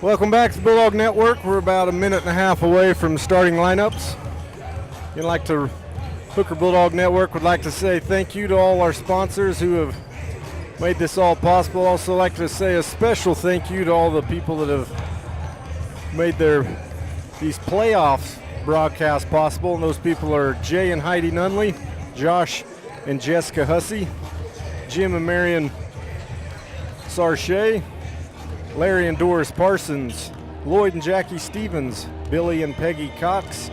Welcome back to Bulldog Network. We're about a minute and a half away from starting lineups. Hooker Bulldog Network would like to say thank you to all our sponsors who have made this all possible. Also like to say a special thank you to all the people that have made these playoffs broadcasts possible. And those people are Jay and Heidi Nunley, Josh and Jessica Hussey, Jim and Marion Sarche, Larry and Doris Parsons, Lloyd and Jackie Stevens, Billy and Peggy Cox,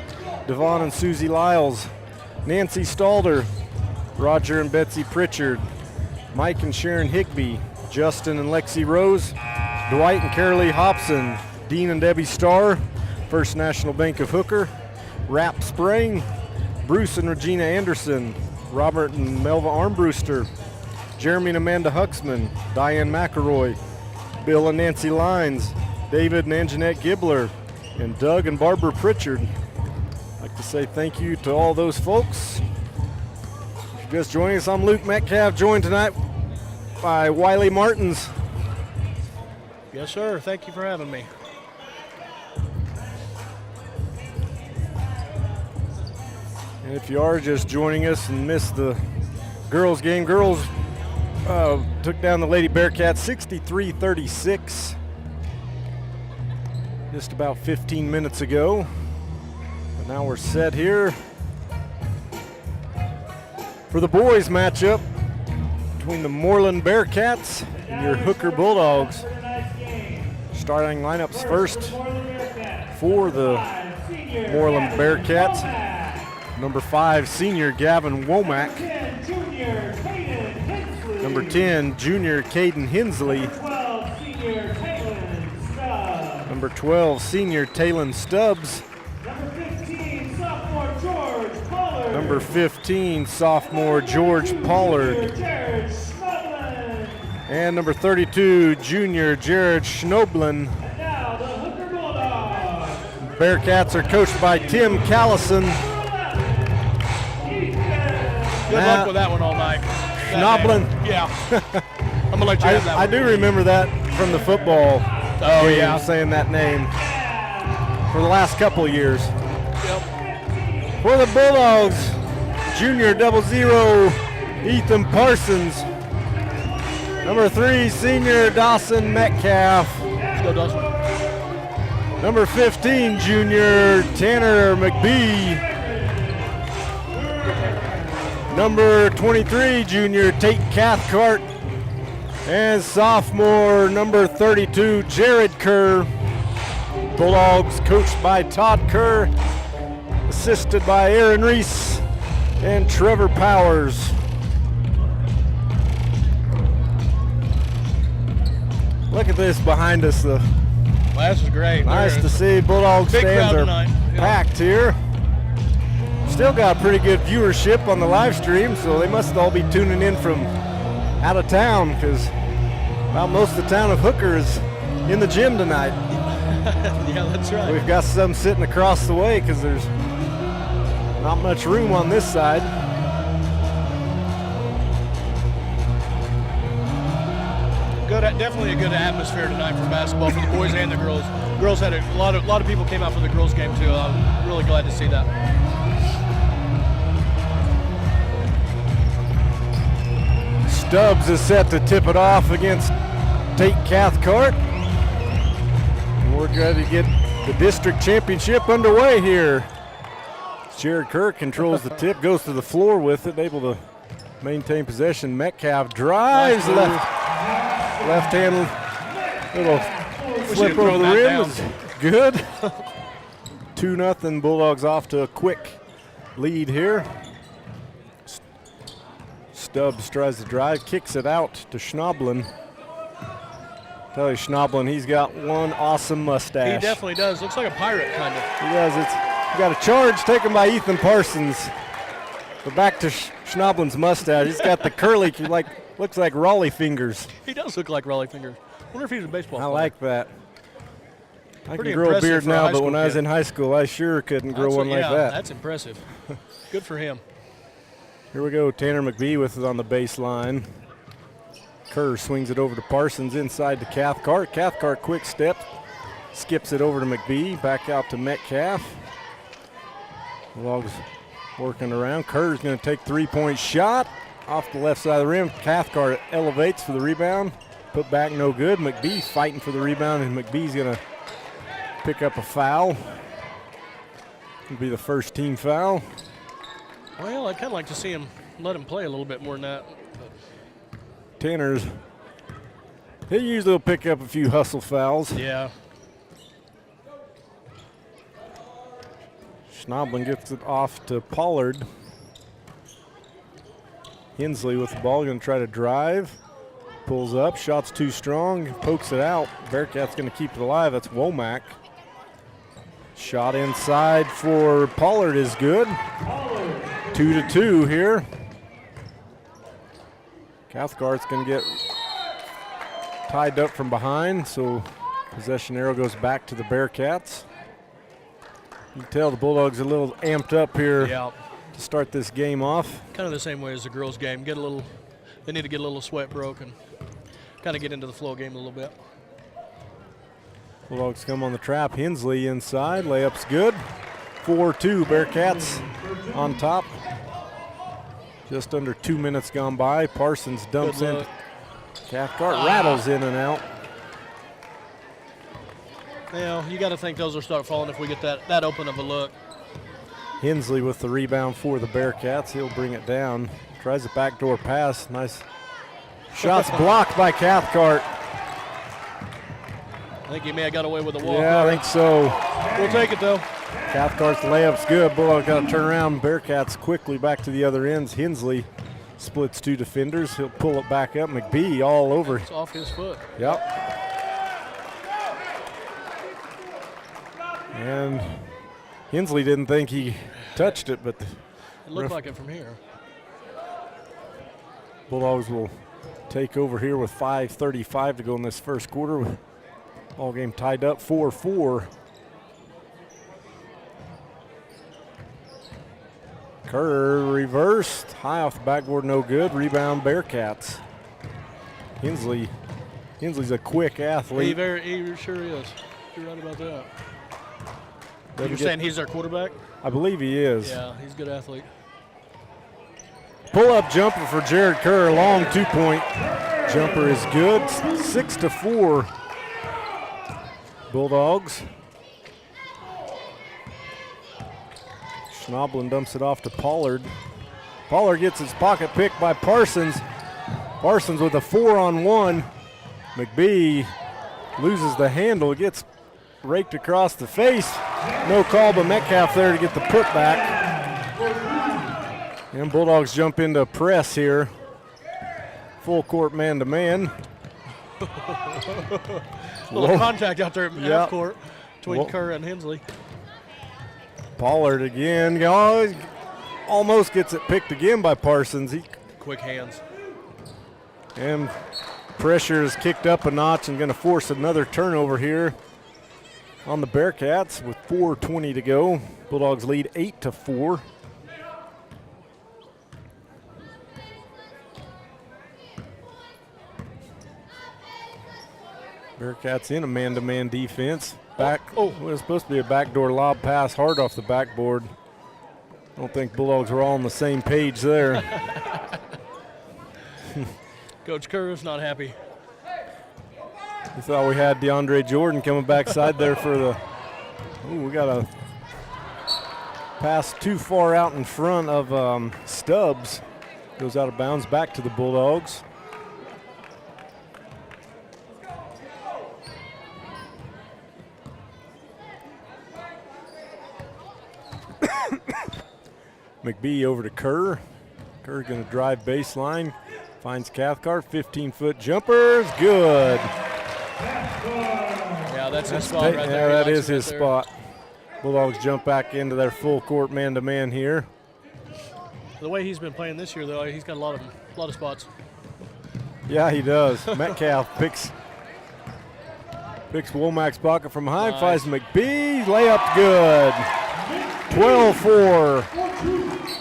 Devon and Susie Lyles, Nancy Stalder, Roger and Betsy Pritchard, Mike and Sharon Higbee, Justin and Lexi Rose, Dwight and Carolee Hobson, Dean and Debbie Starr, First National Bank of Hooker, Rap Spraying, Bruce and Regina Anderson, Robert and Melva Armbruster, Jeremy and Amanda Huxman, Diane McElroy, Bill and Nancy Lines, David and Anjanette Gibbler, and Doug and Barbara Pritchard. I'd like to say thank you to all those folks. If you're just joining us, I'm Luke Metcalf, joined tonight by Wiley Martins. Yes, sir. Thank you for having me. And if you are just joining us and missed the girls game, girls took down the Lady Bearcats 63-36 just about 15 minutes ago. But now we're set here for the boys matchup between the Mooreland Bearcats and your Hooker Bulldogs. Starting lineups first for the Mooreland Bearcats. Number 5, senior Gavin Womack. Number 10, junior Caden Hensley. Number 12, senior Talon Stubbs. Number 15, sophomore George Pollard. And number 32, junior Jared Schnoblin. Bearcats are coached by Tim Callison. Good luck with that one all night. Schnoblin. Yeah. I'm going to let you have that one. I do remember that from the football game, yeah. saying that name for the last couple of years. Yep. For the Bulldogs, junior 00, Ethan Parsons. Number 3, senior Dawson Metcalf. Let's go, Dawson. Number 15, junior Tanner McBee. Number 23, junior Tate Cathcart. And sophomore, number 32, Jared Kerr. Bulldogs coached by Todd Kerr, assisted by Aaron Reese and Trevor Powers. Look at this behind us. Well, this is great. Nice to see. Bulldog stands are packed here. Still got a pretty good viewership on the live stream, so they must all be tuning in from out of town, because about most of the town of Hooker is in the gym tonight. Yeah, that's right. We've got some sitting across the way because there's not much room on this side. Definitely a good atmosphere tonight for basketball for the boys and the girls. Girls had a lot of people came out for the girls game too. I'm really glad to see that. Stubbs is set to tip it off against Tate Cathcart. We're ready to get the district championship underway here. Jared Kerr controls the tip, goes to the floor with it, able to maintain possession. Metcalf drives left hand, little flip over the rim is good. 2-0, Bulldogs off to a quick lead here. Stubbs tries to drive, kicks it out to Schnoblin. Tell you, Schnoblin, he's got one awesome mustache. He definitely does. Looks like a pirate, kind of. He does. He got a charge taken by Ethan Parsons. But back to Schnoblin's mustache. He's got the curly, looks like Raleigh fingers. He does look like Raleigh fingers. I wonder if he's a baseball player. I like that. I Pretty can grow a beard impressive for a now, high but when school I was kid. in high school, I sure couldn't grow one like Yeah, that. that's impressive. Good for him. Here we go. Tanner McBee with it on the baseline. Kerr swings it over to Parsons inside to Cathcart. Cathcart quick step. skips it over to McBee, back out to Metcalf. Bulldogs working around. Kerr's going to take three-point shot off the left side of the rim. Cathcart elevates for the rebound. Put back, no good. McBee fighting for the rebound, and McBee's going to pick up a foul. It'll be the first team foul. Well, I'd kind of like to see him let him play a little bit more than that. Tanner's, he usually will pick up a few hustle fouls. Yeah. Schnoblin gets it off to Pollard. Hensley with the ball, going to try to drive. Pulls up, shot's too strong, pokes it out. Bearcats going to keep it alive. That's Womack. Shot inside for Pollard is good. 2-2 here. Cathcart's going to get tied up from behind, so possession arrow goes back to the Bearcats. You can tell the Bulldogs are a little amped up here to start this game off. Kind of the same way as the girls' game. They need to get a little sweat broken. Kind of get into the flow game a little bit. Bulldogs come on the trap. Hensley inside, layup's good. 4-2, Bearcats on top. Just under 2 minutes gone by. Parsons dumps in. Cathcart rattles in and out. Yeah, you got to think those will start falling if we get that open of a look. Hensley with the rebound for the Bearcats. He'll bring it down. Tries a backdoor pass. Nice. Shots blocked by Cathcart. I think he may have got away with the walk. Yeah, I think so. We'll take it, though. Cathcart's layup's good. Bulldog got to turn around. Bearcats quickly back to the other ends. Hensley splits two defenders. He'll pull it back up. McBee all over. It's off his foot. Yep. And Hensley didn't think he touched it, but it looked like it from here. Bulldogs will take over here with 5:35 to go in this first quarter. All game tied up 4-4. Kerr reversed, high off the backboard, no good. Rebound Bearcats. Hensley's a quick athlete. He sure is. You're right about that. You're saying he's our quarterback? I believe he is. Yeah, he's a good athlete. Pull-up jumper for Jared Kerr, long two-point jumper is good. 6-4 Bulldogs. Schnoblin dumps it off to Pollard. Pollard gets his pocket picked by Parsons. Parsons with a 4-on-1. McBee loses the handle, gets raked across the face. No call, but Metcalf there to get the putback. And Bulldogs jump into press here. Full court man-to-man. A little contact out there at half court between Kerr and Hensley. Pollard again. Almost gets it picked again by Parsons. Quick hands. And pressure is kicked up a notch and going to force another turnover here on the Bearcats with 4:20 to go. Bulldogs lead 8-4. Bearcats in a man-to-man defense. It was supposed to be a backdoor lob pass, hard off the backboard. I don't think Bulldogs were all on the same page there. Coach Kerr is not happy. We thought we had DeAndre Jordan coming backside there for the. We got a pass too far out in front of Stubbs. Goes out of bounds back to the Bulldogs. McBee over to Kerr. Kerr going to drive baseline. Finds Cathcart. 15-foot jumper is good. Yeah, that's his spot right there. Yeah, that is his spot. Bulldogs jump back into their full court man-to-man here. The way he's been playing this year, though, he's got a lot of spots. Yeah, he does. Metcalf picks Womack's pocket from behind. Nice. Finds McBee. Layup good. 12-4.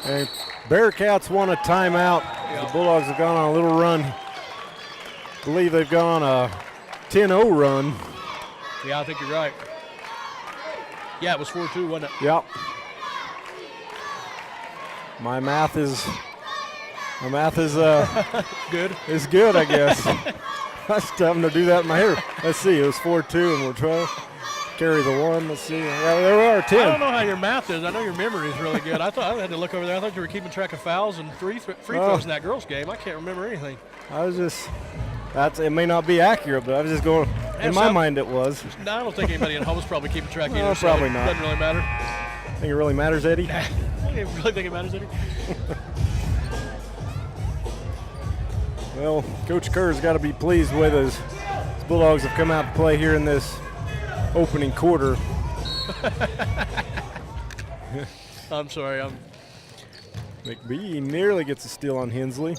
And Bearcats want a timeout. The Bulldogs have gone on a little run. I believe they've gone on a 10-0 run. Yeah, I think you're right. Yeah, it was 4-2, wasn't it? Yep. My math is Good. is good, I guess. I was having to do that in my hair. Let's see, it was 4-2 and we're 12. Carry the 1. Let's see. Yeah, there we are, 10. I don't know how your math is. I know your memory is really good. I had to look over there. I thought you were keeping track of fouls and free throws in that girls' game. I can't remember anything. I was just. It may not be accurate, but I was just going. In my mind, it was. No, I don't think anybody at home is probably keeping track either. No, probably not. Doesn't really matter. Think it really matters, Eddie? You really think it matters, Eddie? Well, Coach Kerr's got to be pleased with his Bulldogs have come out to play here in this opening quarter. I'm sorry. McBee nearly gets a steal on Hensley.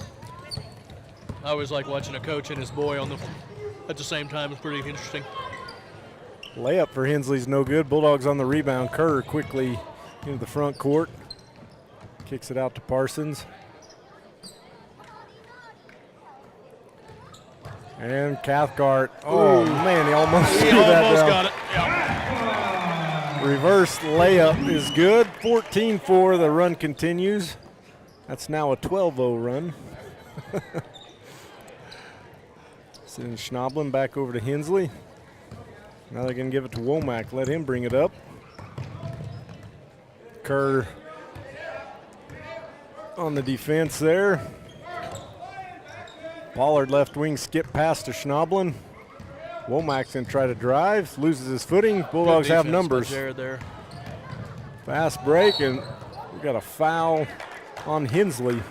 I always like watching a coach and his boy at the same time. It's pretty interesting. Layup for Hensley's no good. Bulldogs on the rebound. Kerr quickly into the front court. Kicks it out to Parsons. And Cathcart. Oh, man, he almost threw that almost down. got it. Yeah. Reverse layup is good. 14-4, the run continues. That's now a 12-0 run. Sending Schnoblin back over to Hensley. Now they're going to give it to Womack. Let him bring it up. Kerr on the defense there. Pollard left wing skip pass to Schnoblin. Womack's going to try to drive, loses his footing. Bulldogs have numbers. There. Fast break, and we got a foul on Hensley.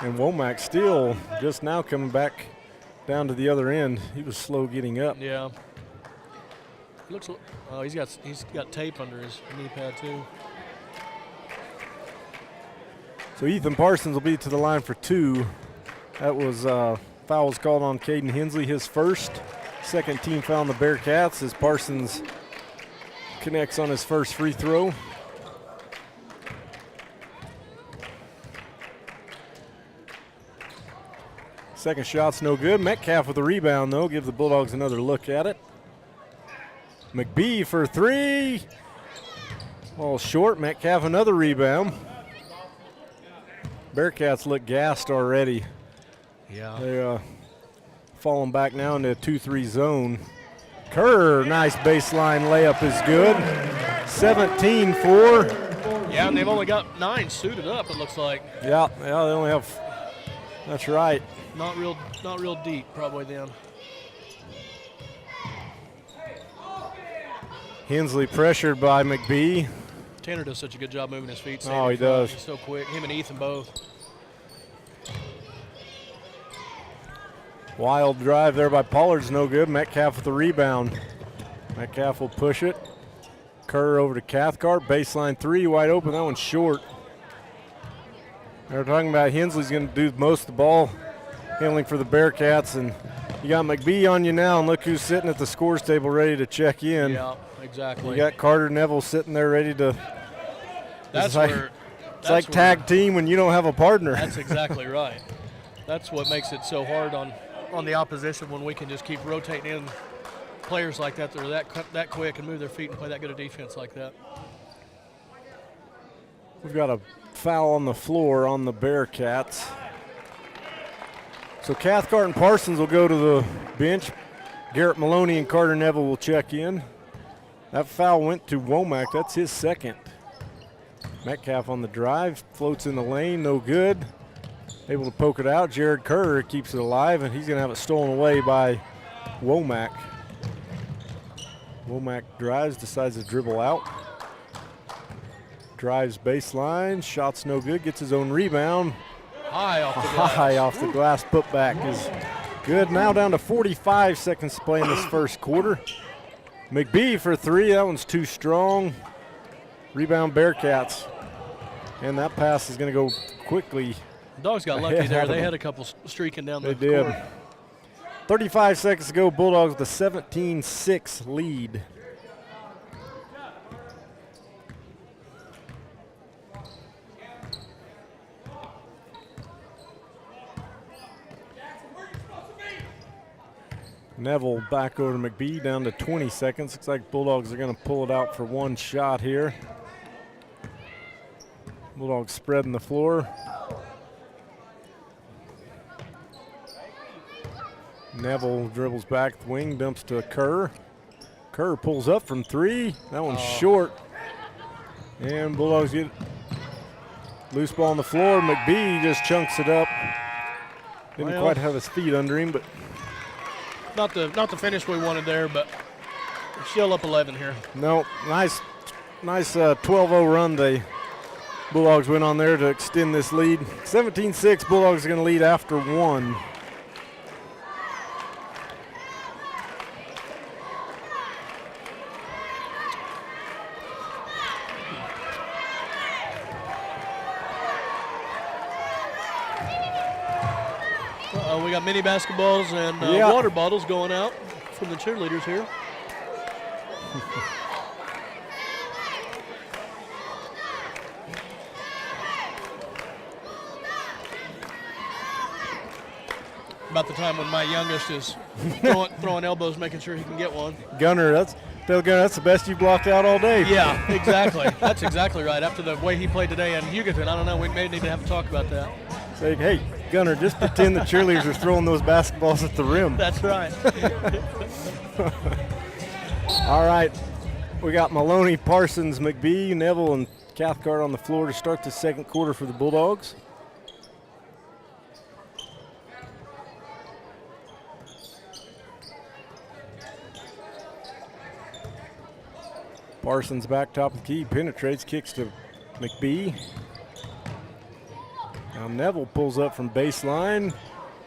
And Womack still just now coming back down to the other end. He was slow getting up. Yeah. Looks. Oh, he's got tape under his knee pad too. So Ethan Parsons will be to the line for 2. That was fouls called on Caden Hensley, his first. Second team foul on the Bearcats as Parsons connects on his first free throw. Second shot's no good. Metcalf with the rebound, though. Give the Bulldogs another look at it. McBee for 3. Ball short. Metcalf another rebound. Bearcats look gassed already. Yeah. They're falling back now into a 2-3 zone. Kerr, nice baseline layup is good. 17-4. Yeah, and they've only got 9 suited up, it looks like. Yeah, they only have, that's right. Not real deep, probably then. Hensley pressured by McBee. Tanner does such a good job moving his feet. Oh, he does. He's so quick. Him and Ethan both. Wild drive there by Pollard's no good. Metcalf with the rebound. Metcalf will push it. Kerr over to Cathcart. Baseline 3, wide open. That one's short. They're talking about Hensley's going to do most of the ball handling for the Bearcats, and you got McBee on you now, and look who's sitting at the scores table ready to check in. Yeah, exactly. You got Carter Neville sitting there ready to. It's like tag team when you don't have a partner. That's exactly right. That's what makes it so hard on the opposition when we can just keep rotating in players like that. They're that quick and move their feet and play that good a defense like that. We've got a foul on the floor on the Bearcats. So Cathcart and Parsons will go to the bench. Garrett Maloney and Carter Neville will check in. That foul went to Womack. That's his second. Metcalf on the drive, floats in the lane, no good. Able to poke it out. Jared Kerr keeps it alive, and he's going to have it stolen away by Womack. Womack drives, decides to dribble out. Drives baseline, shot's no good, gets his own rebound. High off the glass. High off the glass, putback is good. Now down to 45 seconds to play in this first quarter. McBee for 3, that one's too strong. Rebound Bearcats. And that pass is going to go quickly. Dogs got lucky there. They had a couple streaking down the court. They did. 35 seconds to go. Bulldogs with a 17-6 lead. Neville back over to McBee, down to 20 seconds. Looks like Bulldogs are going to pull it out for one shot here. Bulldogs spreading the floor. Neville dribbles back the wing, dumps to Kerr. Kerr pulls up from three. That one's short. And Bulldogs get loose ball on the floor. McBee just chunks it up. Didn't quite have his feet under him, but not the finish we wanted there, but still up 11 here. No, nice 12-0 run. The Bulldogs went on there to extend this lead. 17-6, Bulldogs are going to lead after one. We got mini basketballs and water bottles going out from the cheerleaders here. About the time when my youngest is throwing elbows, making sure he can get one. Gunner, that's the best you blocked out all day. Yeah, exactly. That's exactly right. After the way he played today in Hugoton, I don't know, we may need to have a talk about that. Say, hey, Gunner, just pretend the cheerleaders are throwing those basketballs at the rim. That's right. All right, we got Maloney, Parsons, McBee, Neville, and Cathcart on the floor to start the second quarter for the Bulldogs. Parsons back top of the key, penetrates, kicks to McBee. Now Neville pulls up from baseline,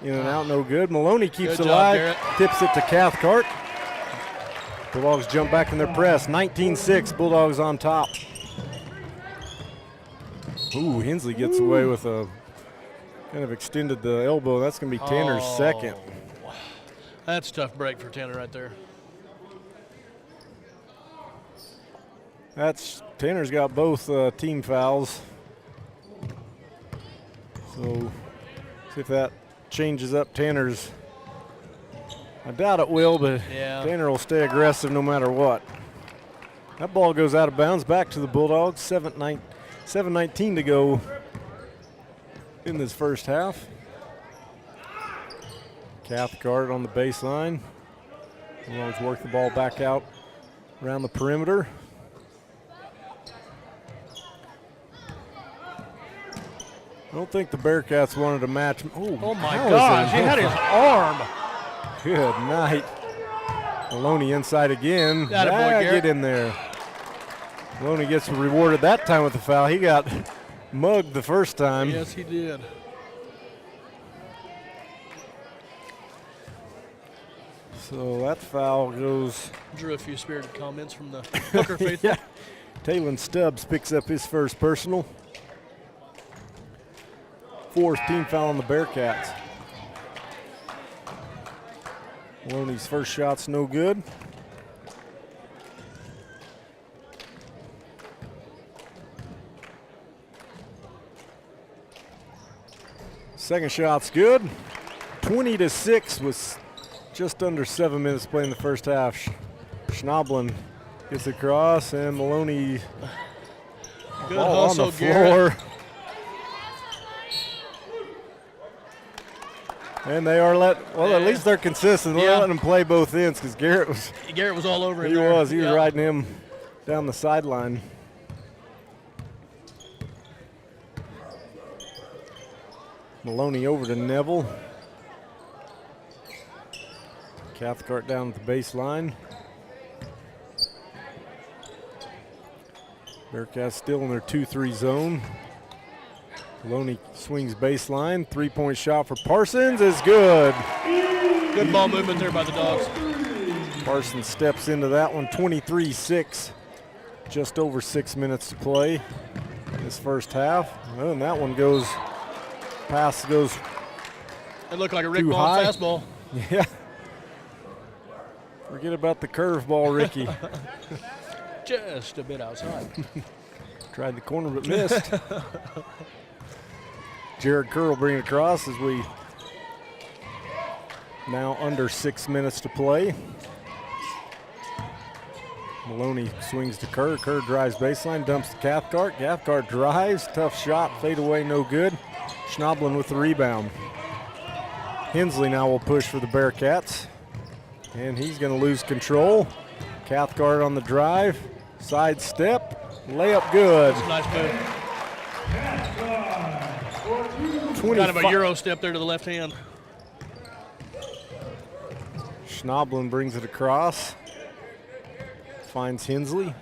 in and out, no good. Maloney keeps it alive, tips it to Cathcart. Bulldogs jump back in their press, 19-6, Bulldogs on top. Ooh, Hensley gets away with a, kind of extended the elbow. That's going to be Tanner's second. That's a tough break for Tanner right there. Tanner's got both team fouls. So see if that changes up Tanner's. I doubt it will, but Tanner will stay aggressive no matter what. That ball goes out of bounds, back to the Bulldogs. 7:19 to go in this first half. Cathcart on the baseline. Bulldogs work the ball back out around the perimeter. I don't think the Bearcats wanted to match. Oh my gosh, he had his arm. Good night. Maloney inside again. Get in there. Maloney gets rewarded that time with the foul. He got mugged the first time. Yes, he did. So that foul goes. Drew a few spirited comments from the Hooker faithful. Yeah. Talon Stubbs picks up his first personal. Fourth team foul on the Bearcats. Maloney's first shot's no good. Second shot's good. 20-6 with just under 7 minutes to play in the first half. Schnoblin gets across, and Maloney good ball hustle, on the floor. Garrett. And they are at least they're consistent. They're letting them play both ends because Garrett was all over him. He was riding him down the sideline. Maloney over to Neville. Cathcart down at the baseline. Bearcats still in their 2-3 zone. Maloney swings baseline. Three-point shot for Parsons is good. Good ball movement there by the Dogs. Parsons steps into that one. 23-6. Just over 6 minutes to play this first half. And that one goes, pass goes. It looked like a Rick Ball fastball. Yeah. Forget about the curveball, Ricky. Just a bit outside. Tried the corner but missed. Jared Kerr will bring it across as we Now under 6 minutes to play. Maloney swings to Kerr. Kerr drives baseline, dumps to Cathcart. Cathcart drives, tough shot, fade away, no good. Schnoblin with the rebound. Hensley now will push for the Bearcats. And he's going to lose control. Cathcart on the drive, side step, layup good. That's a nice move. Kind of a Euro step there to the left hand. Schnoblin brings it across. Finds Hensley.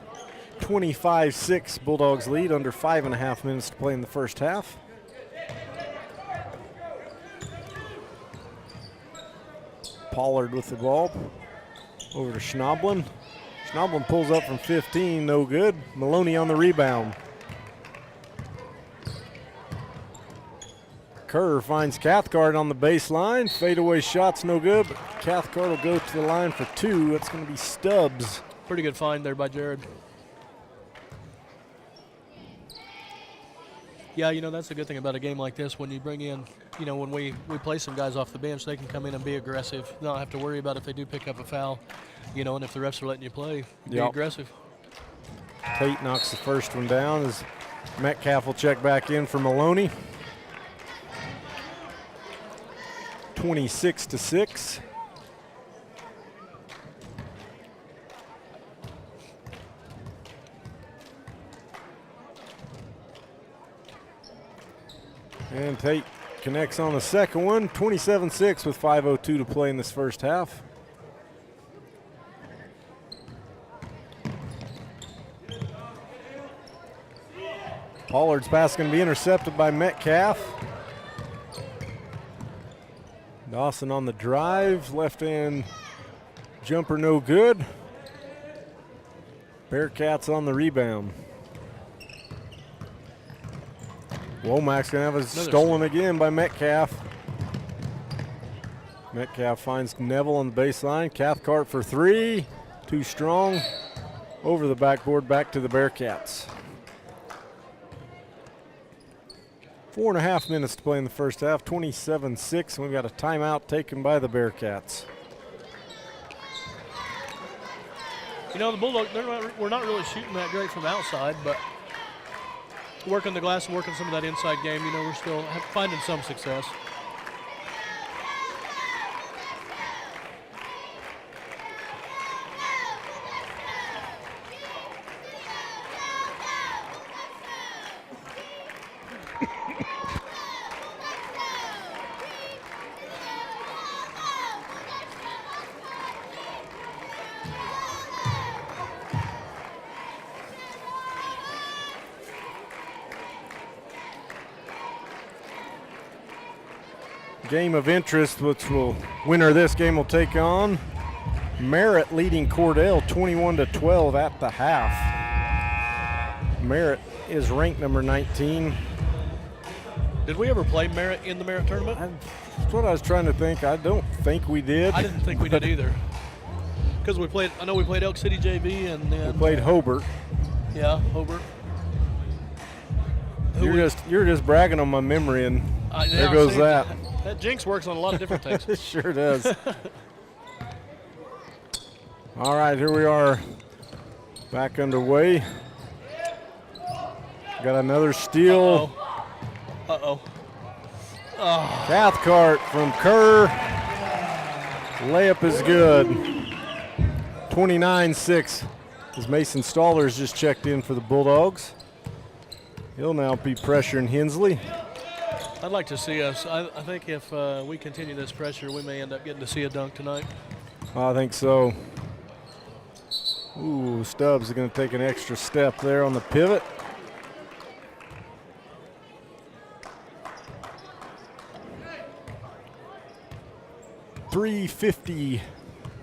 25-6 Bulldogs lead, under 5.5 minutes to play in the first half. Pollard with the ball. Over to Schnoblin. Schnoblin pulls up from 15, no good. Maloney on the rebound. Kerr finds Cathcart on the baseline. Fadeaway shot's no good, but Cathcart will go to the line for 2. That's going to be Stubbs. Pretty good find there by Jared. Yeah, you know, that's the good thing about a game like this. When you bring in, you know, when we play some guys off the bench, they can come in and be aggressive. Not have to worry about if they do pick up a foul, you know, and if the refs are letting you play, be aggressive. Tate knocks the first one down as Metcalf will check back in for Maloney. 26-6. And Tate connects on the second one. 27-6 with 5:02 to play in this first half. Pollard's pass going to be intercepted by Metcalf. Dawson on the drive, left hand jumper no good. Bearcats on the rebound. Womack's going to have it stolen again by Metcalf. Metcalf finds Neville on the baseline. Cathcart for 3. Too strong. Over the backboard, back to the Bearcats. 4.5 minutes to play in the first half, 27-6. We've got a timeout taken by the Bearcats. You know, the Bulldogs, we're not really shooting that great from outside, but working the glass and working some of that inside game, you know, we're still finding some success. Game of interest, which will winner of this game will take on Merritt, leading Cordell 21-12 at the half. Merritt is ranked number 19. Did we ever play Merritt in the Merritt tournament? That's what I was trying to think. I don't think we did. I didn't think we did either. Because we played, I know we played Elk City JV and then we played Hobart. Yeah, Hobart. You're just bragging on my memory, and there goes that. That jinx works on a lot of different things. It sure does. All right, here we are back underway. Got another steal. Uh-oh. Cathcart from Kerr. Layup is good. 29-6 as Mason Stallers just checked in for the Bulldogs. He'll now be pressuring Hensley. I'd like to see us. I think if we continue this pressure, we may end up getting to see a dunk tonight. I think so. Ooh, Stubbs is going to take an extra step there on the pivot. .350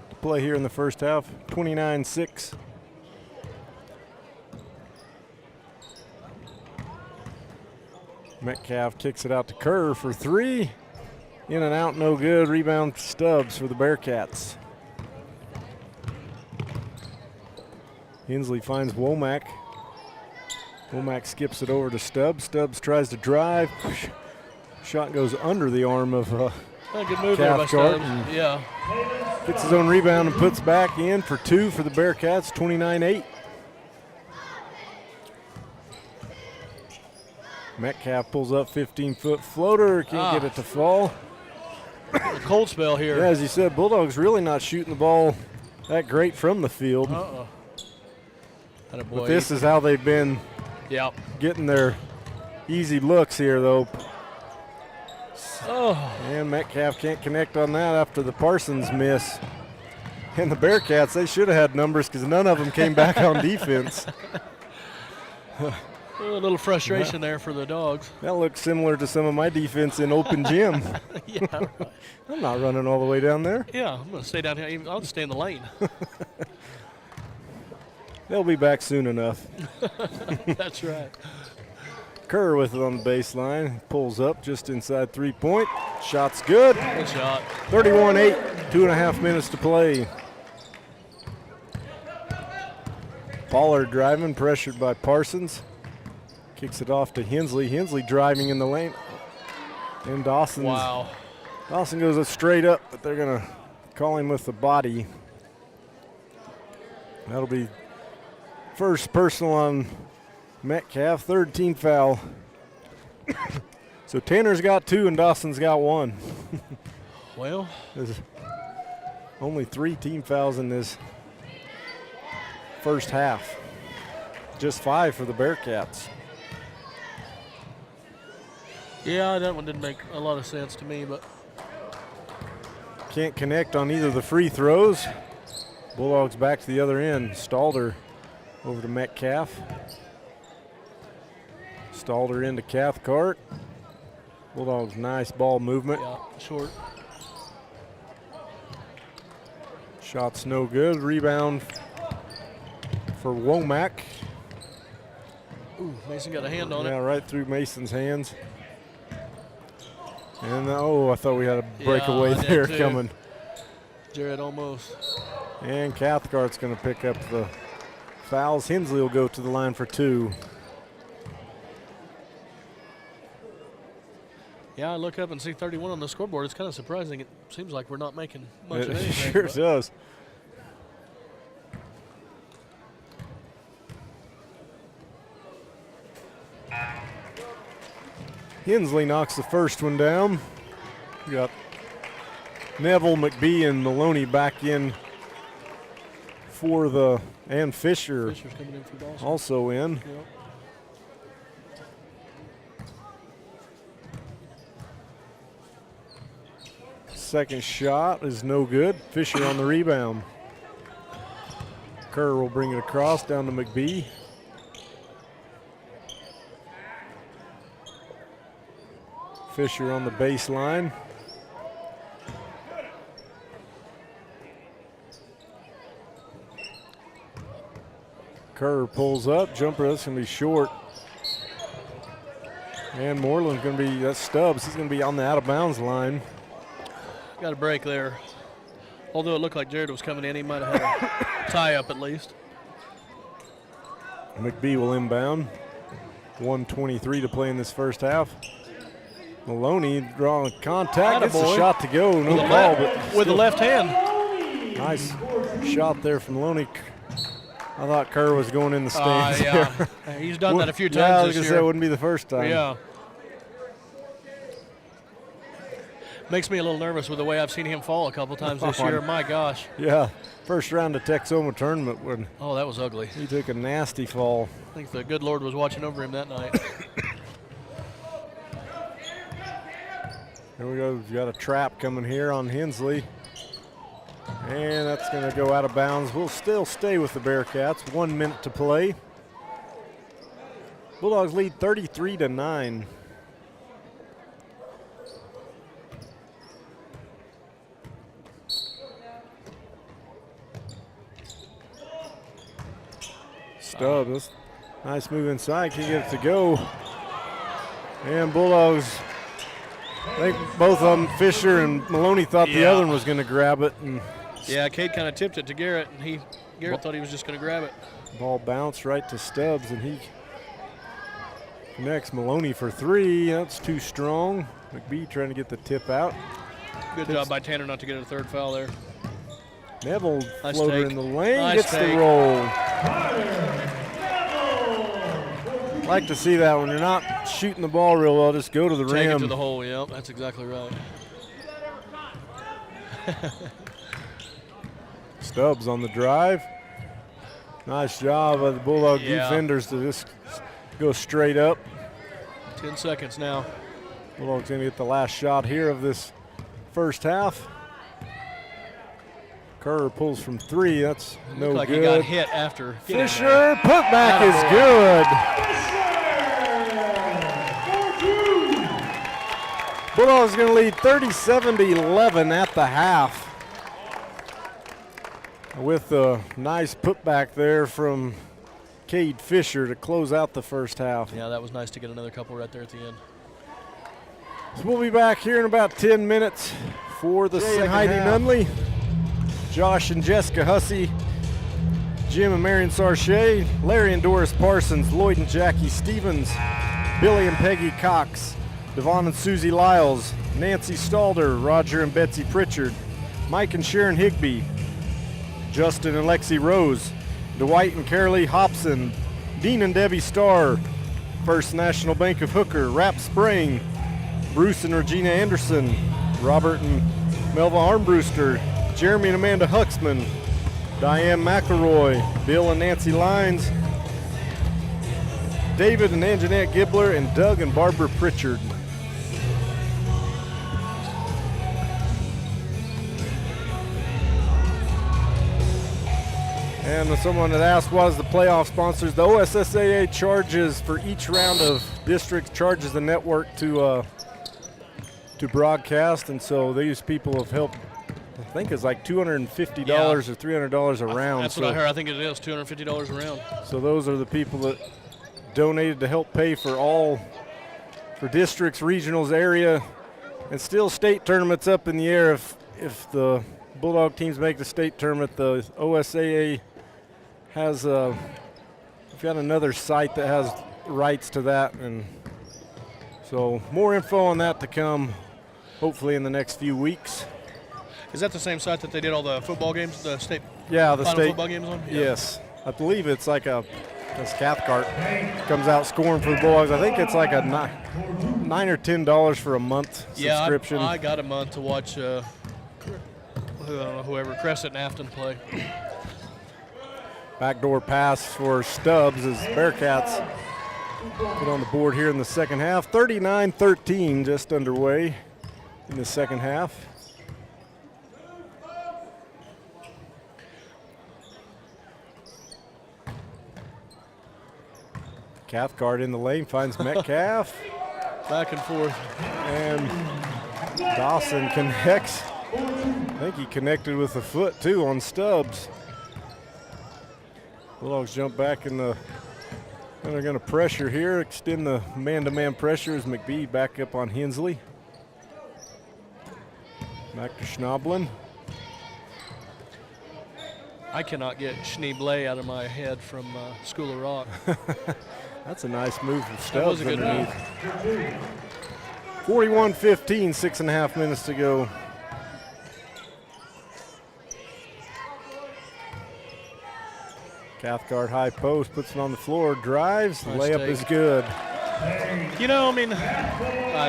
to play here in the first half, 29-6. Metcalf kicks it out to Kerr for 3. In and out, no good. Rebound Stubbs for the Bearcats. Hensley finds Womack. Womack skips it over to Stubbs. Stubbs tries to drive. Shot goes under the arm of Oh, good move there by Cathcart. Stubbs. Yeah. Gets his own rebound and puts back in for 2 for the Bearcats, 29-8. Metcalf pulls up 15-foot floater, can't get it to fall. A cold spell here. Yeah, as you said, Bulldogs really not shooting the ball that great from the field. But this is how they've been getting their easy looks here, though. And Metcalf can't connect on that after the Parsons miss. And the Bearcats, they should have had numbers because none of them came back on defense. A little frustration there for the Dogs. That looks similar to some of my defense in open gym. Yeah, right. I'm not running all the way down there. Yeah, I'm going to stay down here. I'll just stay in the lane. They'll be back soon enough. That's right. Kerr with it on the baseline. Pulls up just inside 3-point. Shot's good. Good shot. 31-8, 2.5 minutes to play. Pollard driving, pressured by Parsons. Kicks it off to Hensley. Hensley driving in the lane. And Dawson. Wow. Dawson goes up straight up, but they're going to call him with the body. That'll be first personal on Metcalf, third team foul. So Tanner's got 2 and Dawson's got 1. Well, there's only 3 team fouls in this first half. Just 5 for the Bearcats. yeah, that one didn't make a lot of sense to me, but Can't connect on either of the free throws. Bulldogs back to the other end. Stalder over to Metcalf. Stalder into Cathcart. Bulldogs nice ball movement. yeah, short. Shot's no good. Rebound for Womack. Ooh, Mason got a hand on Yeah, it. right through Mason's hands. And I thought we had a breakaway I did there too. coming. Jared almost. And Cathcart's going to pick up the fouls. Hensley will go to the line for 2. Yeah, I look up and see 31 on the scoreboard. It's kind of surprising. It seems like we're not making much of It anything. sure but does. Hensley knocks the first one down. We got Neville, McBee, and Maloney back in for and Fisher Fisher's coming in for Dawson. also in. Yep. Second shot is no good. Fisher on the rebound. Kerr will bring it across down to McBee. Fisher on the baseline. Kerr pulls up. Jumper, that's going to be short. And Mooreland's going to be, that's Stubbs. He's going to be on the out of bounds line. Got a break there. Although it looked like Jared was coming in, he might have had a tie up at least. McBee will inbound. 1:23 to play in this first half. Maloney drawing contact. Gets a shot to go. No ball, but with the left hand. Nice shot there from Maloney. I thought Kerr was going in the stands. Yeah. He's done that a few times yeah, I was this gonna year. say it wouldn't be the first time. Yeah. Makes me a little nervous with the way I've seen him fall a couple times this year. My gosh. Yeah. First round of Texoma tournament when Oh, that was ugly. he took a nasty fall. I think the good Lord was watching over him that night. Here we go. We've got a trap coming here on Hensley. And that's going to go out of bounds. We'll still stay with the Bearcats. 1 minute to play. Bulldogs lead 33-9. Stubbs, nice move inside, can get it to go. And Bulldogs, I think both of them, Fisher and Maloney, thought the other one was going to grab it. And yeah, Cade kind of tipped it to Garrett, and Garrett thought he was just going to grab it. Ball bounced right to Stubbs, and he connects Maloney for 3. That's too strong. McBee trying to get the tip out. Good job by Tanner not to get a third foul there. Neville Nice floater take. in the lane, Nice gets take. the roll. Like to see that when you're not shooting the ball real well, just go to the Take rim. it to the hole, yep, that's exactly right. Stubbs on the drive. Nice job of the Bulldog Yeah. defenders to just go straight up. 10 seconds now. Bulldogs going to get the last shot here of this first half. Kerr pulls from 3. That's no Looked like good. he got hit after. Fisher, putback is good. Bulldogs going to lead 37-11 at the half. With a nice putback there from Cade Fisher to close out the first half. Yeah, that was nice to get another couple right there at the end. So we'll be back here in about 10 minutes for the second Heidi half. Nunley, Josh and Jessica Hussey, Jim and Marion Sarche, Larry and Doris Parsons, Lloyd and Jackie Stevens, Billy and Peggy Cox, Devon and Susie Lyles, Nancy Stalder, Roger and Betsy Pritchard, Mike and Sharon Higbee, Justin and Lexi Rose, Dwight and Carolee Hobson, Dean and Debbie Starr, First National Bank of Hooker, Rapp Spring, Bruce and Regina Anderson, Robert and Melva Armbruster, Jeremy and Amanda Huxman, Diane McElroy, Bill and Nancy Lines, David and Anjanette Gibbler, and Doug and Barbara Pritchard. And someone had asked, what is the playoff sponsors? The OSSAA charges for each round of districts, charges the network to broadcast, and so these people have helped. I think it's like $250 or $300 a round. That's what I heard. I think it is $250 a round. So those are the people that donated to help pay for districts, regionals, area, and still state tournaments up in the air. If the Bulldog teams make the state tournament, the OSAA has we've got another site that has rights to that, and so more info on that to come hopefully in the next few weeks. Is that the same site that they did all the football games, the state Yeah, the final state football games on? Yes, I believe it's like this Cathcart comes out scoring for the Bulldogs. I think it's like a $9 or $10 for a month subscription. I got a month to watch whoever Crescent and Afton play. Backdoor pass for Stubbs as Bearcats put on the board here in the second half. 39-13 just underway in the second half. Cathcart in the lane finds Metcalf. Back and forth. And Dawson connects. I think he connected with the foot too on Stubbs. Bulldogs jump back and they're going to pressure here, extend the man-to-man pressure as McBee back up on Hensley. Back to Schnoblin. I cannot get Schneeblay out of my head from School of Rock. That's a nice move from That Stubbs was a good underneath. 41-15, 6.5 minutes to go. Cathcart high post, puts it on the floor, drives, Nice layup take. is good. You know, I mean, I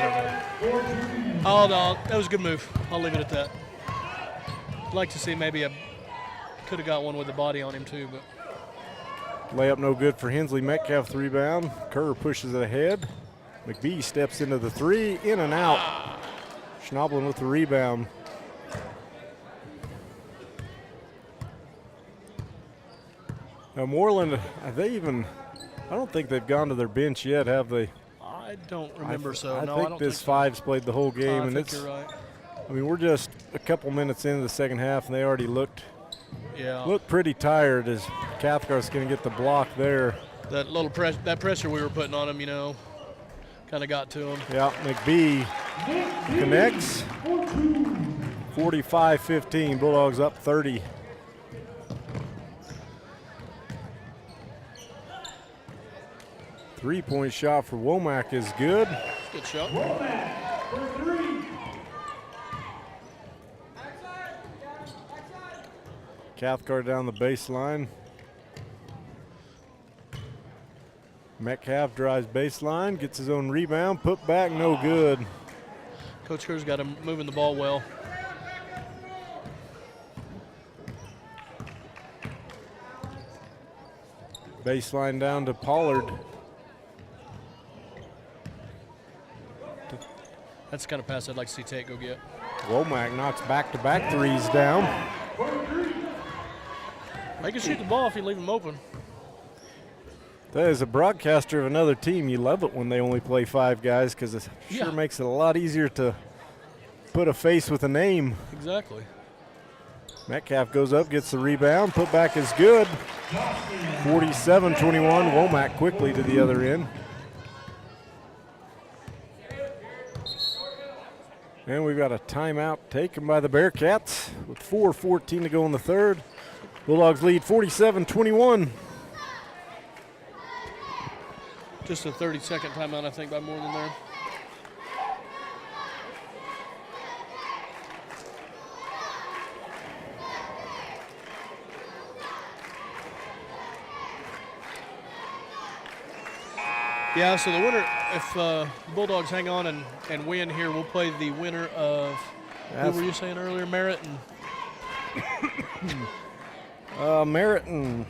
don't know. Oh, no, that was a good move. I'll leave it at that. I'd like to see maybe could have got one with the body on him too, but. Layup no good for Hensley. Metcalf the rebound. Kerr pushes it ahead. McBee steps into the three, in and out. Schnoblin with the rebound. Now Mooreland, I don't think they've gone to their bench yet, have they? I don't remember so. I No, think I don't this think five's played the whole so. game, I and think you're right. I mean, we're just a couple minutes into the second half, and they already looked Yeah. pretty tired as Cathcart's going to get the block there. That little that pressure we were putting on him, you know, kind of got to him. Yeah, McBee connects. 45-15, Bulldogs up 30. Three-point shot for Womack is good. Good shot. Cathcart down the baseline. Metcalf drives baseline, gets his own rebound, put back, no good. Coach Kerr's got him moving the ball well. Baseline down to Pollard. That's the kind of pass I'd like to see Tate go get. Womack knocks back-to-back threes down. They can shoot the ball if you leave them open. That is a broadcaster of another team. You love it when they only play 5 guys because it sure makes it a lot easier to put a face with a name. Exactly. Metcalf goes up, gets the rebound. Put back is good. 47-21. Womack quickly to the other end. And we've got a timeout taken by the Bearcats with 4:14 to go in the third. Bulldogs lead 47-21. Just a 30-second timeout, I think, by Mooreland there. Yeah, so the winner, if the Bulldogs hang on and win here, we'll play the winner of, who were you saying earlier, Merritt and? Merritt and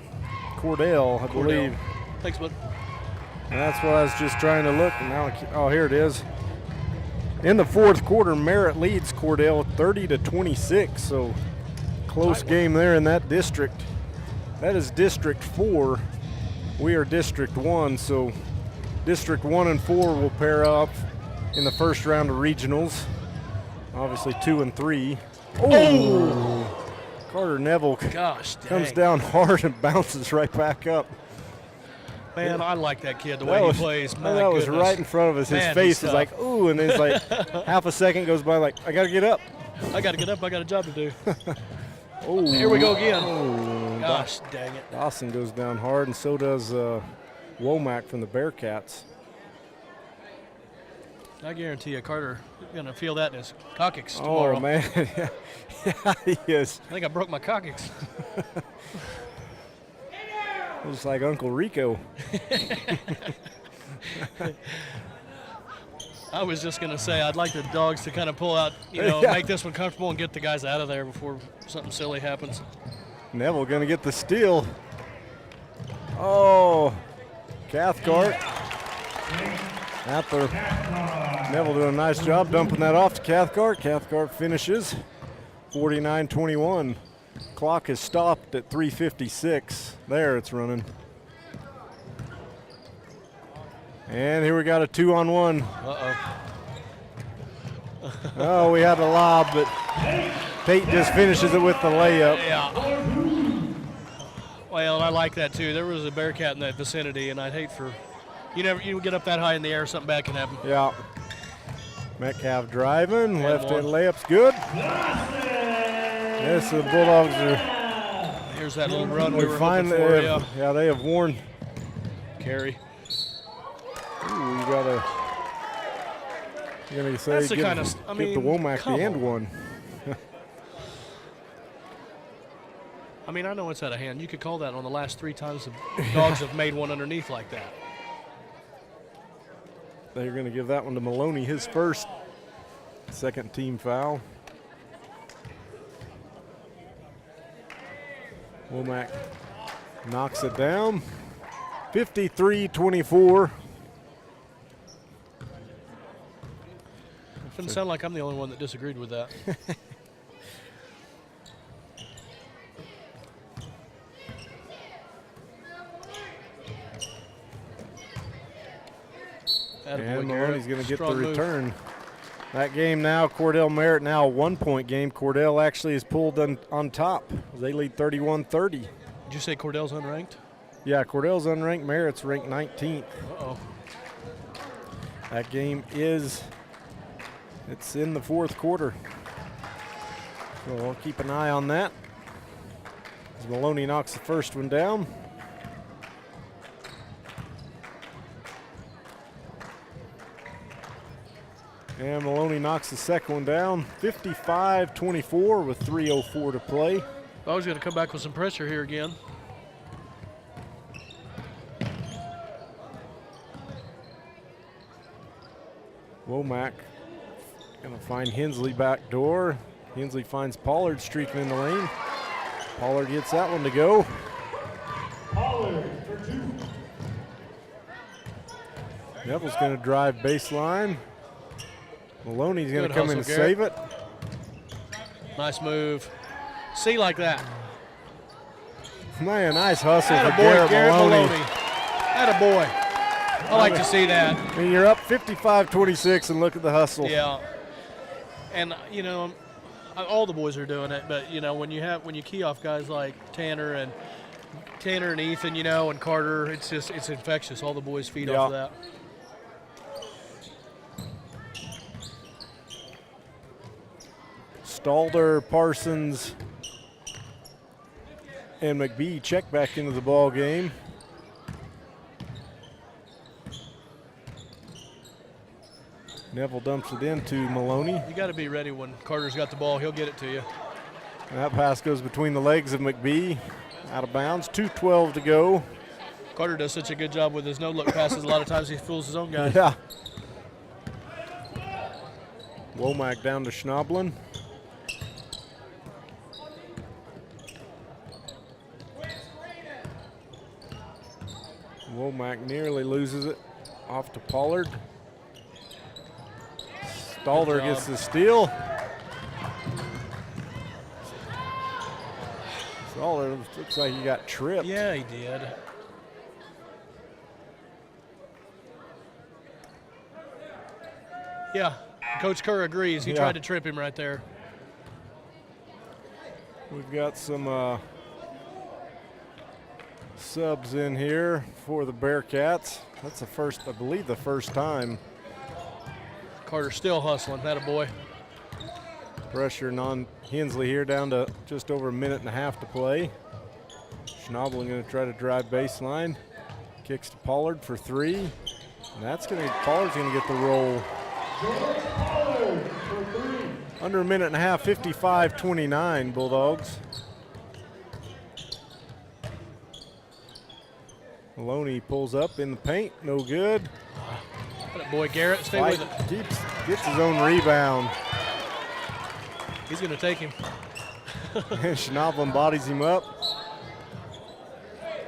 Cordell, I believe. Thanks, bud. That's what I was just trying to look. And now, oh, here it is. In the fourth quarter, Merritt leads Cordell 30-26. So close game there in that district. That is District 4. We are District 1. So District 1 and 4 will pair up in the first round of regionals. Obviously 2 and 3. Oh! Carter Neville comes down hard and bounces right back up. Man, I like that kid, the way he plays. That was right in front of us. His face is like, ooh, and it's like half a second goes by like, I got to get up. I got to get up. I got a job to do. Oh, here we go again. Oh, gosh, dang it. Dawson goes down hard, and so does Womack from the Bearcats. I guarantee you, Carter is going to feel that in his coccyx tomorrow. Oh, man. Yeah, he is. I think I broke my coccyx. Just like Uncle Rico. I was just going to say, I'd like the Dogs to kind of pull out, make this one comfortable and get the guys out of there before something silly happens. Neville going to get the steal. Oh, Cathcart. Neville doing a nice job dumping that off to Cathcart. Cathcart finishes 49-21. Clock is stopped at 3:56. There it's running. And here we got a 2-on-1. Uh-oh. Oh, we had a lob, but Tate just finishes it with the layup. Yeah. Well, I like that too. There was a Bearcat in that vicinity, and I'd hate for you get up that high in the air, something bad can happen. Yeah. Metcalf driving, left hand layup's good. Yes, the Bulldogs are. Here's that little run we were hoping for. Yeah, they have worn. Carry. Ooh, you're gonna say that's the give, kind of. give the Womack the end one. I mean, I know it's out of hand. You could call that on the last 3 times the Dogs have made one underneath like that. They're going to give that one to Maloney, his first. Second team foul. Womack knocks it down. 53-24. Doesn't sound like I'm the only one that disagreed with that. And Maloney's going to get the return. That game now, Cordell Merritt now a 1-point game. Cordell actually is pulled on top. They lead 31-30. Did you say Cordell's unranked? Yeah, Cordell's unranked. Merritt's ranked 19th. Uh-oh. That game it's in the fourth quarter. So we'll keep an eye on that. As Maloney knocks the first one down. And Maloney knocks the second one down. 55-24 with 3:04 to play. Dog's going to come back with some pressure here again. Womack going to find Hensley back door. Hensley finds Pollard streaking in the lane. Pollard gets that one to go. Pollard for 2. Neville's going to drive baseline. Maloney's going to come in and hustle, Garrett. save it. Nice move. See like that. Man, nice hustle for Attaboy, Garrett Maloney. Attaboy. I like to see that. I mean, you're up 55-26 and look at the hustle. Yeah. And, you know, all the boys are doing it, but, you know, when you key off guys like Tanner and Ethan, you know, and Carter, it's infectious. All the boys feed off of that. Stalder, Parsons, and McBee check back into the ball game. Neville dumps it into Maloney. You got to be ready when Carter's got the ball. He'll get it to you. And that pass goes between the legs of McBee. Out of bounds, 2:12 to go. Carter does such a good job with his no-look passes. A lot of times he fools his own guy. Yeah. Womack down to Schnoblin. Womack nearly loses it. Off to Pollard. Stalder gets the steal. Stalder looks like he got tripped. Yeah, he did. Yeah, Coach Kerr agrees. He tried to trip him right there. We've got some subs in here for the Bearcats. That's the first, I believe, the first time. Carter still hustling. Attaboy. Pressure on Hensley here, down to just over a minute and a half to play. Schnoblin going to try to drive baseline. Kicks to Pollard for 3. And that's going to, Pollard's going to get the roll. Under a minute and a half, 55-29 Bulldogs. Maloney pulls up in the paint, no good. Boy, Garrett, stay with it. Gets his own rebound. He's going to take him. And Schnoblin bodies him up.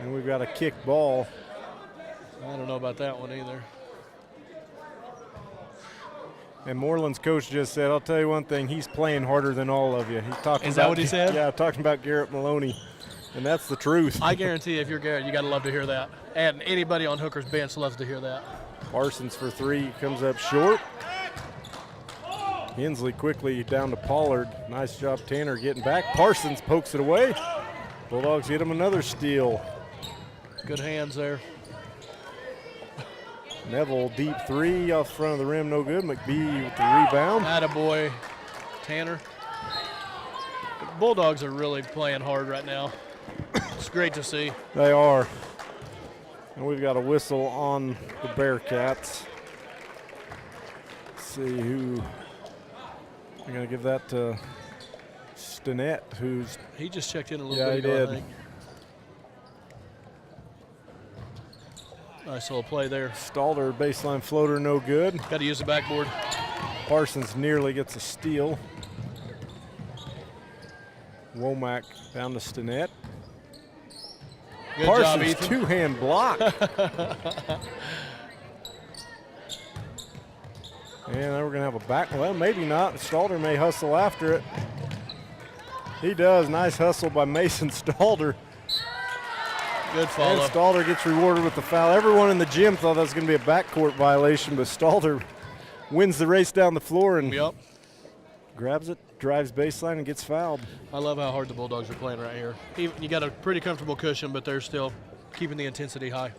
And we've got a kick ball. I don't know about that one either. And Mooreland's coach just said, I'll tell you one thing, he's playing harder than all of you. He's talking Is that what he said? Yeah, talking about Garrett Maloney. And that's the truth. I guarantee if you're Garrett, you got to love to hear that. And anybody on Hooker's bench loves to hear that. Parsons for 3 comes up short. Hensley quickly down to Pollard. Nice job, Tanner, getting back. Parsons pokes it away. Bulldogs hit him another steal. Good hands there. Neville deep 3 off the front of the rim, no good. McBee with the rebound. Attaboy, Tanner. The Bulldogs are really playing hard right now. It's great to see. They are. And we've got a whistle on the Bearcats. Let's see who. I'm going to give that to Stinnett, who's. He just checked in a little bit. bit Yeah, ago, he I did. think. Nice little play there. Stalder, baseline floater, no good. Got to use the backboard. Parsons nearly gets a steal. Womack down to Stinnett. Good Parsons, job, Ethan. two-hand block. And then we're going to have a back. Well, maybe not. Stalder may hustle after it. He does. Nice hustle by Mason Stalder. Good follow. And Stalder gets rewarded with the foul. Everyone in the gym thought that was going to be a backcourt violation, but Stalder wins the race down the floor and grabs it, drives baseline, and gets fouled. I love how hard the Bulldogs are playing right here. Even, you got a pretty comfortable cushion, but they're still keeping the intensity high.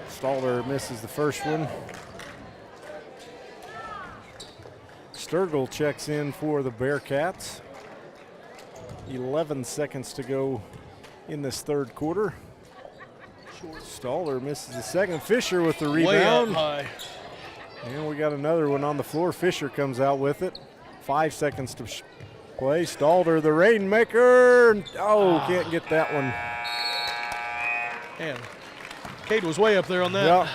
Stalder misses the first one. Sturgill checks in for the Bearcats. 11 seconds to go in this third quarter. Stalder misses the second. Fisher with the rebound. Way up high. And we got another one on the floor. Fisher comes out with it. 5 seconds to Play, Stalder, the Rainmaker. Oh, can't get that one. Man, Cade was way up there on that. Yeah.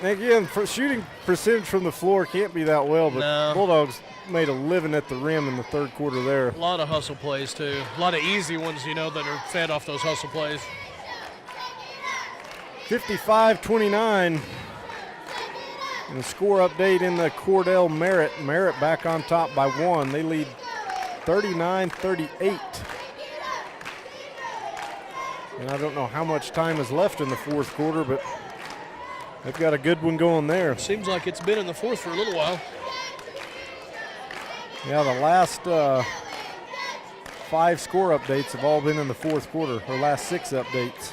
And again, for shooting percentage from the floor can't be that well, but No. Bulldogs made a living at the rim in the third quarter there. A lot of hustle plays, too. A lot of easy ones, you know, that are fed off those hustle plays. 55-29. And a score update in the Cordell Merritt. Merritt back on top by 1. They lead 39-38. And I don't know how much time is left in the fourth quarter, but they've got a good one going there. Seems like it's been in the fourth for a little while. Yeah, the last 5 score updates have all been in the fourth quarter, or last 6 updates.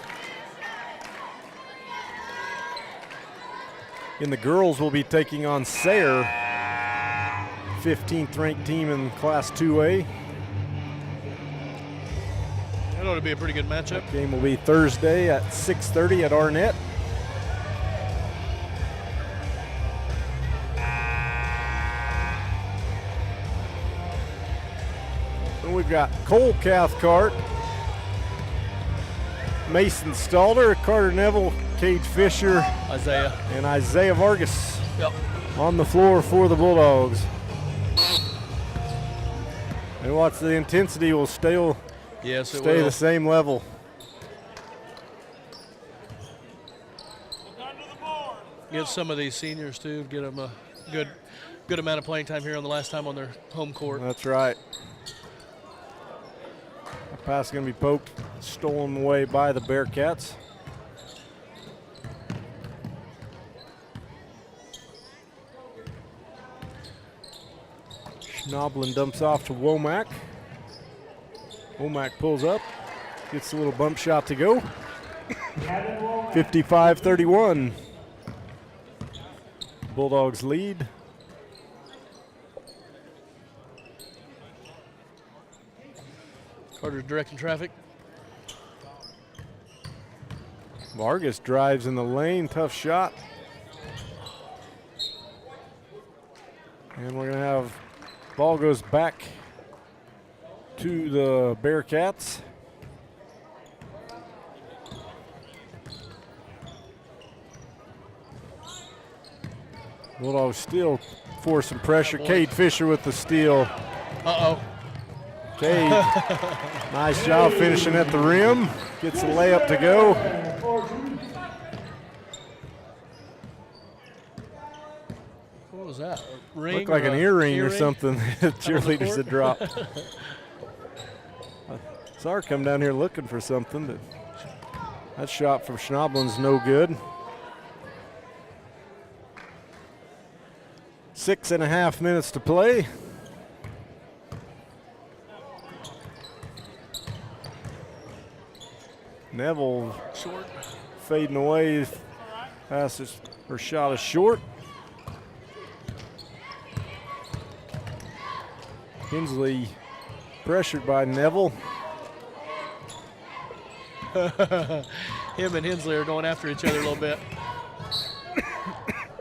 In the girls, we'll be taking on Sayre, 15th ranked team in Class 2A. That ought to be a pretty good matchup. Game will be Thursday at 6:30 at Arnett. And we've got Cole Cathcart, Mason Stalder, Carter Neville, Cade Fisher, Isaiah. and Isaiah Vargas Yep. on the floor for the Bulldogs. And watch, the intensity will stay Yes, it the will. same level. Get some of these seniors, too. Get them a good amount of playing time here on the last time on their home court. That's right. The pass is going to be poked, stolen away by the Bearcats. Schnoblin dumps off to Womack. Womack pulls up, gets a little bump shot to go. 55-31. Bulldogs lead. Carter's directing traffic. Vargas drives in the lane, tough shot. And we're gonna have, ball goes back to the Bearcats. Bulldogs still forcing pressure. boy. Cade Fisher with the steal. Uh-oh. Cade, nice job finishing at the rim. Gets the layup to go. What was that? A ring? Looked like an a earring or something that cheerleaders court? had dropped. Saw her come down here looking for something, but that shot from Schnoblin's no good. 6.5 minutes to play. Neville Short. fading away. Pass is, or shot is short. Hensley pressured by Neville. Him and Hensley are going after each other a little bit.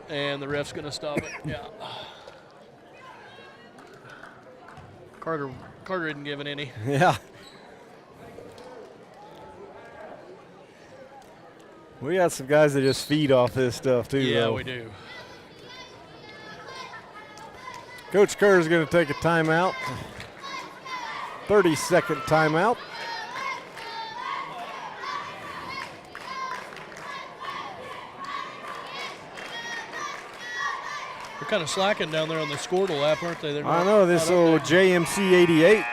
And the ref's going to stop it. Yeah. Carter isn't giving any. Yeah. We got some guys that just feed off this stuff too. Yeah, though. we do. Coach Kerr is going to take a timeout. 30-second timeout. They're kind of slacking down there on the Squirtle app, aren't they? They're I not- know this not old up there. JMC88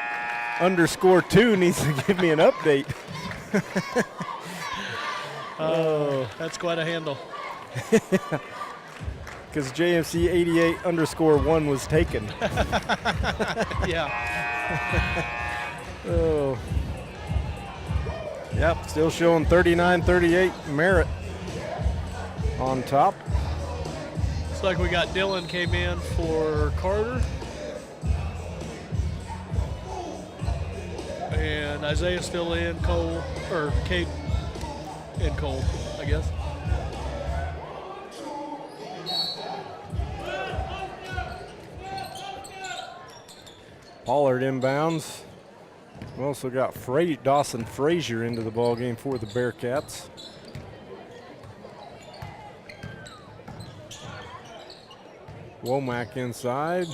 _2 needs to give me an update. Oh, that's quite a handle. Because JMC88 _1 was taken. Yeah. Oh. Yep, still showing 39-38 Merritt on top. Looks like we got Dylan came in for Carter. And Isaiah still in, Cole, or Cade and Cole, I guess. Pollard inbounds. We also got Dawson Frazier into the ball game for the Bearcats. Womack inside.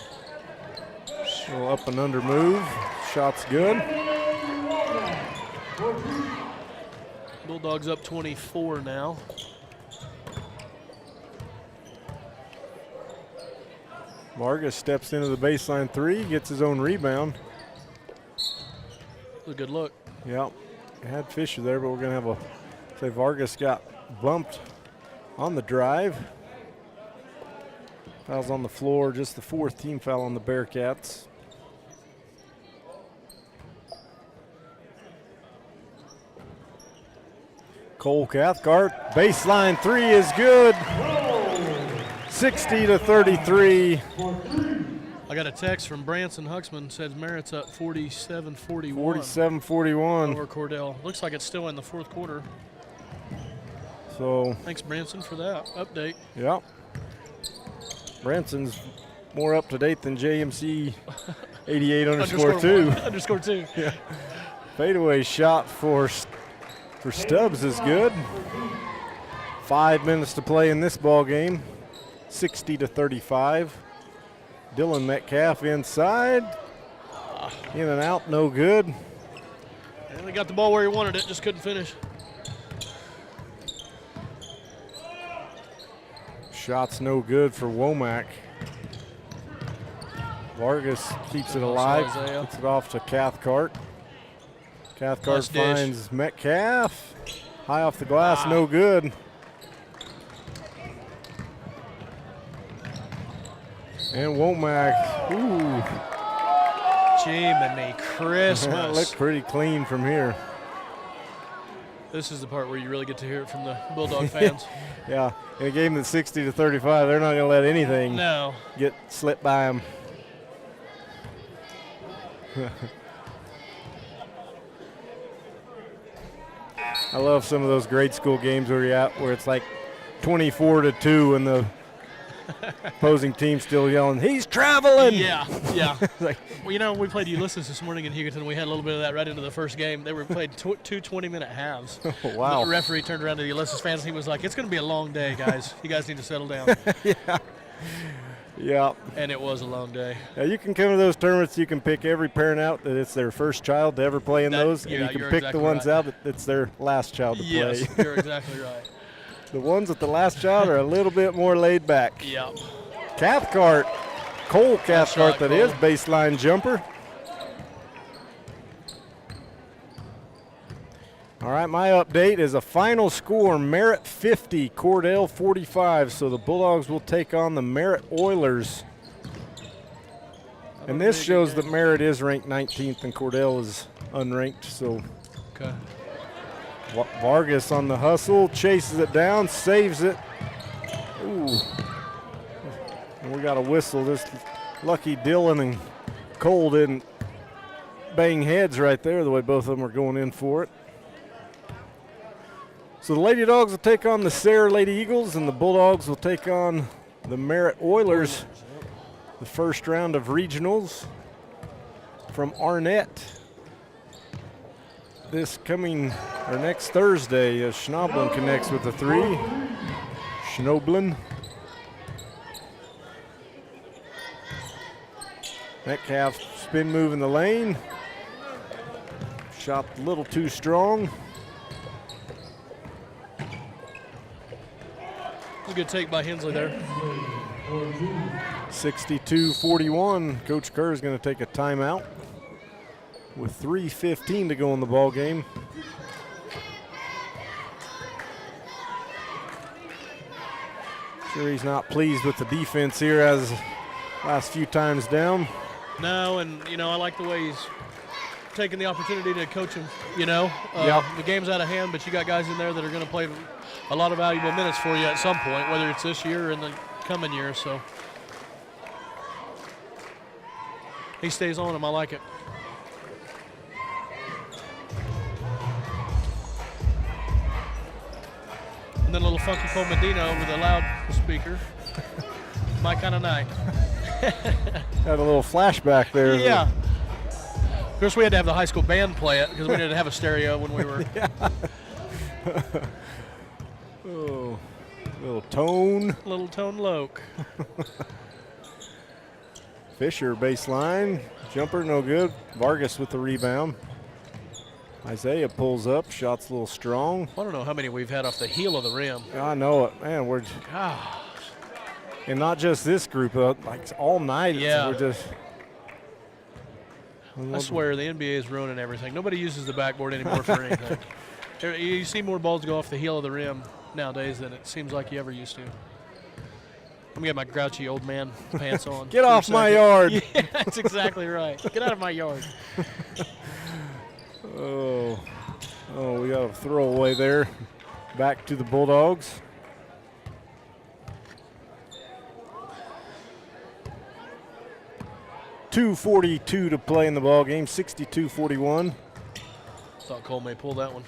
A little up and under move. Shot's good. Bulldogs up 24 now. Vargas steps into the baseline three, gets his own rebound. A good look. Yep, had Fisher there, but we're gonna have say Vargas got bumped on the drive. Fouls on the floor, just the 4th team foul on the Bearcats. Cole Cathcart, baseline three is good. 60-33. I got a text from Branson Huxman, says Merritt's up 47-41. 47-41. Over Cordell. Looks like it's still in the 4th quarter. So thanks, Branson, for that update. Yep. Branson's more up to date than JMC 88_2. _2. Yeah. Fadeaway shot for Stubbs is good. 5 minutes to play in this ball game. 60-35. Dylan Metcalf inside. In and out, no good. And he got the ball where he wanted it, just couldn't finish. Shot's no good for Womack. Vargas keeps it alive. Gets it off to Cathcart. Cathcart finds Metcalf. High off the glass, no good. And Womack, ooh. Jiminy Christmas. That looked pretty clean from here. This is the part where you really get to hear it from the Bulldog fans. Yeah, in a game that's 60-35, they're not going to let anything get slipped by them. I love some of those grade school games where it's like 24-2 and the opposing team still yelling, "He's traveling!" Yeah. Well, you know, we played Ulysses this morning in Hugoton. We had a little bit of that right into the first game. They were played two 20-minute halves. Oh, wow. The referee turned around to the Ulysses fans and he was like, "It's going to be a long day, guys. You guys need to settle down." Yeah. And it was a long day. Now you can come to those tournaments, you can pick every parent out that it's their first child to ever play in those, and you can pick the ones out that it's their last child to play. Yes, you're exactly right. The ones with the last child are a little bit more laid back. Yep. Cathcart, Cole Cathcart, that is, baseline jumper. All right, my update is a final score, Merritt 50, Cordell 45. So the Bulldogs will take on the Merritt Oilers. And this shows that Merritt is ranked 19th and Cordell is unranked. So okay. Vargas on the hustle, chases it down, saves it. Ooh. And we got a whistle. This lucky Dylan and Cole didn't bang heads right there the way both of them are going in for it. So the Lady Dogs will take on the Sayre Lady Eagles, and the Bulldogs will take on the Merritt Oilers. The first round of regionals from Arnett. Next Thursday, as Schnoblin connects with the three. Schnoblin. Metcalf spin move in the lane. Shot a little too strong. A good take by Hensley there. 62-41. Coach Kerr is going to take a timeout with 3:15 to go in the ball game. Sure, he's not pleased with the defense here as last few times down. No, and you know, I like the way he's taking the opportunity to coach him. You know, the game's out of hand, but you got guys in there that are going to play a lot of valuable minutes for you at some point, whether it's this year or in the coming year. So he stays on him. I like it. And then a little funky Paul Medina over the loudspeaker. My kind of night. Had a little flashback there. Yeah. course, we had to have the high school band play it because we didn't have a stereo when we were. Oh, little tone. Little Tone Loke. Fisher baseline. Jumper no good. Vargas with the rebound. Isaiah pulls up. Shot's a little strong. I don't know how many we've had off the heel of the rim. I know it. Man, we're. Gosh. And not just this group, like all night. Yeah. We're just. I swear the NBA is ruining everything. Nobody uses the backboard anymore for anything. You see more balls go off the heel of the rim nowadays than it seems like you ever used to. I'm getting my grouchy old man pants on. Get off my yard. Yeah, that's exactly right. Get out of my yard. Oh, we got a throwaway there. Back to the Bulldogs. .242 to play in the ball game. 62-41. Thought Cole may pull that one.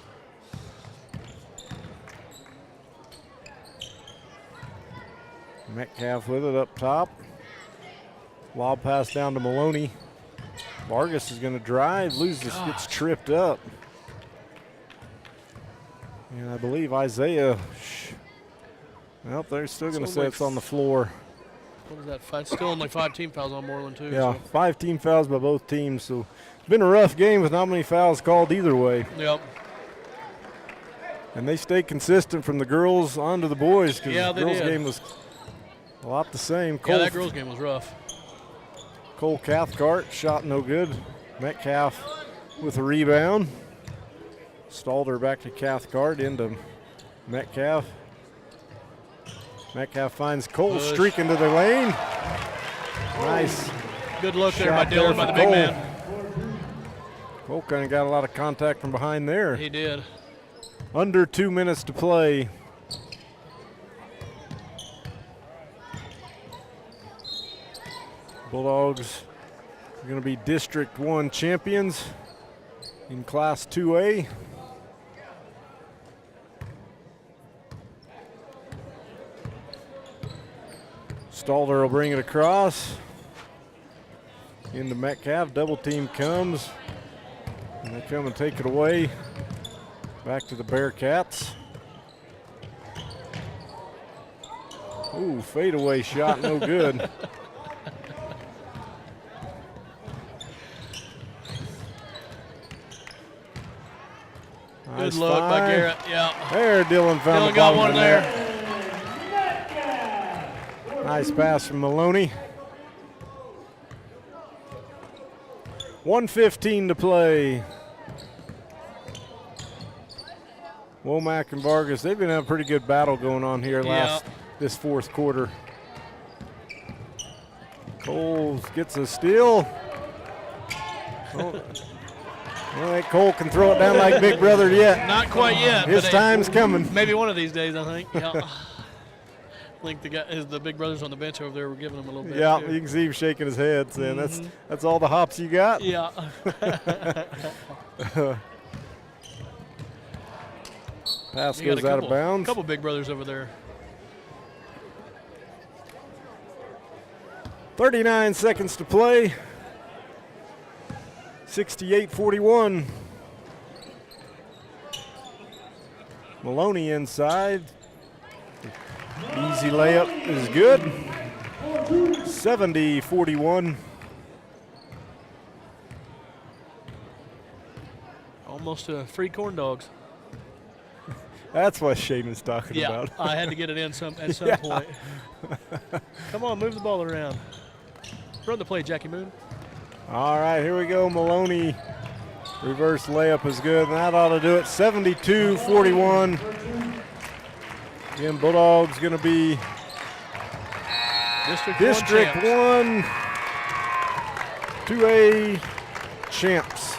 Metcalf with it up top. Lob pass down to Maloney. Vargas is going to drive, loses, gets tripped up. And I believe Isaiah, well, they're still going to say it's on the floor. What is that? Still only 5 team fouls on Mooreland, too. Yeah, so. 5 team fouls by both teams. So it's been a rough game with not many fouls called either way. Yep. And they stay consistent from the girls onto the boys because Yeah, the girls' did. game was a lot the same. Yeah, that girls' game was rough. Cole Cathcart, shot no good. Metcalf with a rebound. Stalder back to Cathcart, into Metcalf. Metcalf finds Cole streaking to the lane. Nice. Good look there shot by Dylan, by the big Cole. man. Cole kind of got a lot of contact from behind there. He did. Under 2 minutes to play. Bulldogs are going to be District 1 champions in Class 2A. Stalder will bring it across. Into Metcalf. Double team comes. And they come and take it away. Back to the Bearcats. Ooh, fadeaway shot, no good. Good look by Garrett. Yeah. There, Dylan found Dylan the got ball one in there. Nice pass from Maloney. 1:15 to play. Womack and Vargas, they've been having a pretty good battle going on here this fourth quarter. Cole gets a steal. Oh. Well, that Cole can throw it down like Big Brother yet. Not quite yet. His but time's coming. Maybe one of these days, I think. Yeah. I think the big brothers on the bench over there were giving him a little bit. Yeah, too. you can see him shaking his head, saying that's all the hops you got. Yeah. Pass You got goes out of bounds. A couple big brothers over there. 39 seconds to play. 68-41. Maloney inside. Easy layup is good. 70-41. Almost free corn dogs. That's what Shaman's talking Yeah, about. I had to get it in at some point. Come on, move the ball around. Run the play, Jackie Moon. All right, here we go. Maloney. Reverse layup is good, and that ought to do it. 72-41. Again, Bulldogs going to be District 1 2A champs.